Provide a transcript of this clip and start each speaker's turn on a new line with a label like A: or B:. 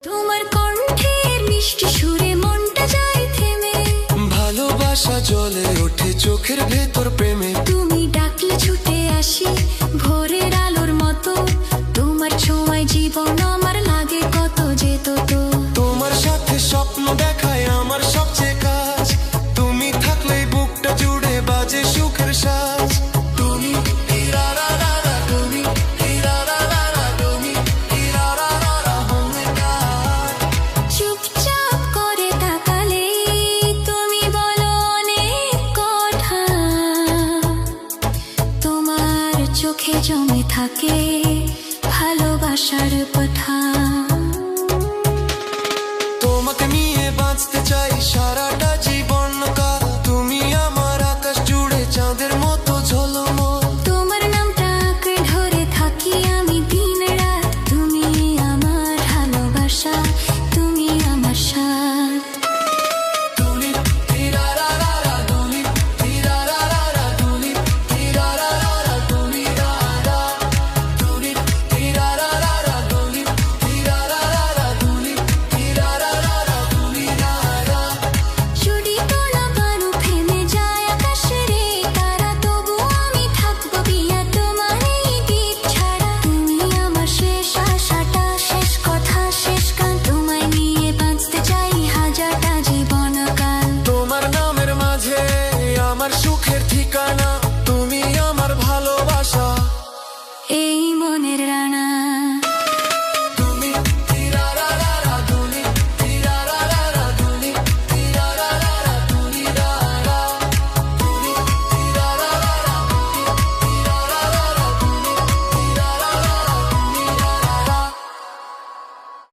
A: তোমার কণ্ঠের মিষ্টি সুরে মনটা যায় থেমে,
B: ভালোবাসা জ্বলে ওঠে চোখের ভেতর প্রেমে।
A: তুমি ডাকলে ছুটে আসি ভোরের আলোর মতো, তোমার ছোঁয়ায় জীবন আমার লাগে কত যেত তো।
B: তোমার সাথে স্বপ্ন দেখায় আমার সবচেয়ে কাজ, তুমি থাকলেই বুকটা জুড়ে বাজে সুখের সাজ। তুমি হিরারারারা, তুমি হিরারারারা, তুমি হিরারারারা হলে কার।
A: চুপচাপ করে তাকালে তুমি বলো অনেক কথা, তোমার চোখে জমে থাকে ভালোবাসার পাঠান।
B: তোমাকে নিয়ে বাঁচতে চাই সারাটা